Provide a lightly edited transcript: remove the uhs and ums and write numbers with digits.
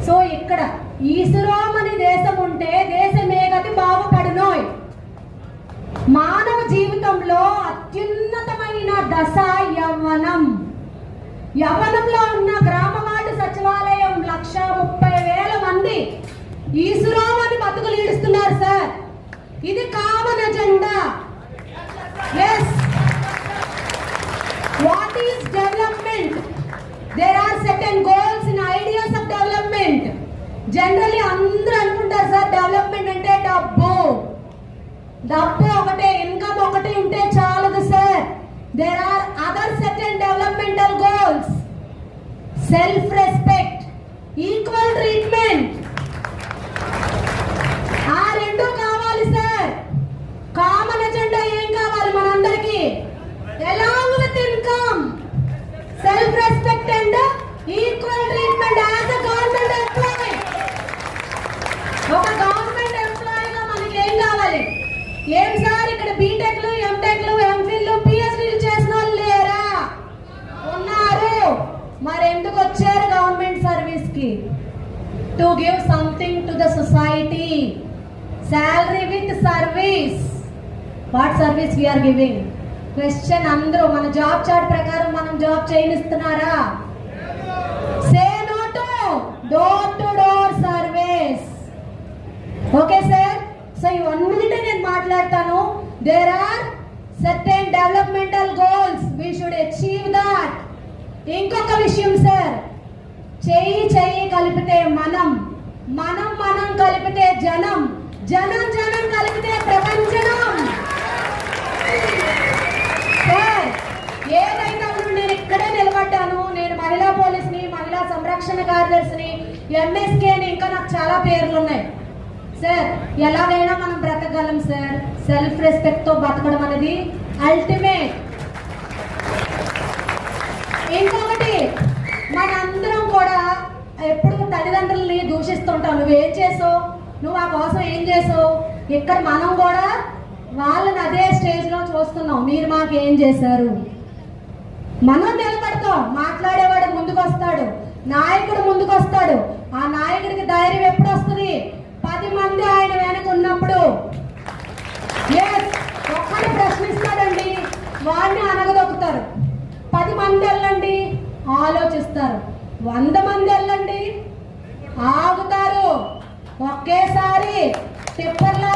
So ఇక్కడ ఈశ్వరోమని దేశం ఉంటే దేశమే గతి బాగుపడునోయ్. మానవ జీవితంలో అత్యున్నతమైన దశ యవ్వనం. యవ్వనంలో ఉన్న గ్రామవార్డు సచివాలయం 1,30,000 మంది ఈశ్వరోమని బతుకులు ఈడుస్తున్నారు సార్. ఇది common agenda. Yes, what is development? There are certain goals in ideas of development. Generally అందరూ అనుకుంటారు సార్ డెవలప్మెంట్ అంటే డబ్బు ఒకటే, ఇన్కమ్ ఒకటి ఉంటే చాలదు sir. There are other certain developmental goals. Self respect, equal treatment, ఆ రెండు కావాలి సార్. కామన్ ఎజెండా ఏం కావాలి మనందరికి? Along with income, self respect and equal treatment as a government employee. ఒక గవర్నమెంట్ ఎంప్లాయీగా మనకి ఏం కావాలి? ఏం సార్ ఇక్కడ బీటెక్లు, ఎంటెక్లు, ఎంఫిల్లు, పిహెచ్డీలు చేసిన వాళ్ళు లేరా? ఉన్నారు. మరి ఎందుకు వచ్చారు గవర్నమెంట్ సర్వీస్ కి? To give something to the society. Salary with service. What service we are giving? Question అందరూ మన జాబ్ చార్ట్ ప్రకారం మనం జాబ్ చేయనిస్తున్నారా? Say no to door to door service. Okay sir. So ఈ 1 minute నేను మాట్లాడతాను. There are certain developmental goals, we should achieve that. ఇంకొక విషయం సార్, చెయ్యి కలిపితే మనం కలిపితే జనం కలిపితే ప్రపంచనం. సార్ ఏదైనా నేను ఇక్కడే నిలబడ్డాను. నేను మహిళా పోలీసుని, మహిళా సంరక్షణ కార్యదర్శిని, ఎంఎస్కే అని ఇంకా నాకు చాలా పేర్లు ఉన్నాయి సార్. ఎలాగైనా మనం బ్రతకగలం సార్. సెల్ఫ్ రెస్పెక్ట్ తో బతకడం అనేది అల్టిమేట్. ఇంకొకటి, మనందరం కూడా ఎప్పుడు తల్లిదండ్రులని దూషిస్తుంటాం. నువ్వేం చేసావు, నువ్వు ఆ కోసం ఏం చేసావు. ఇక్కడ మనం కూడా వాళ్ళని అదే స్టేజ్ లో చూస్తున్నాం. మీరు మాకు ఏం చేశారు? మనం నిలబడతాం. మాట్లాడేవాడు ముందుకు వస్తాడు, నాయకుడు ముందుకు వస్తాడు. ఆ నాయకుడికి ధైర్యం ఎప్పుడు వస్తుంది? 10 మంది ఆయన వెనక ఉన్నప్పుడు. ఒక్కడు ప్రశ్నిస్తాడండి, వాడిని అనగదొక్కుతారు. 10 మంది వెళ్ళండి, ఆలోచిస్తారు. 100 మంది వెళ్ళండి, ఆగుతారు. ఒకేసారి టిప్పర్లా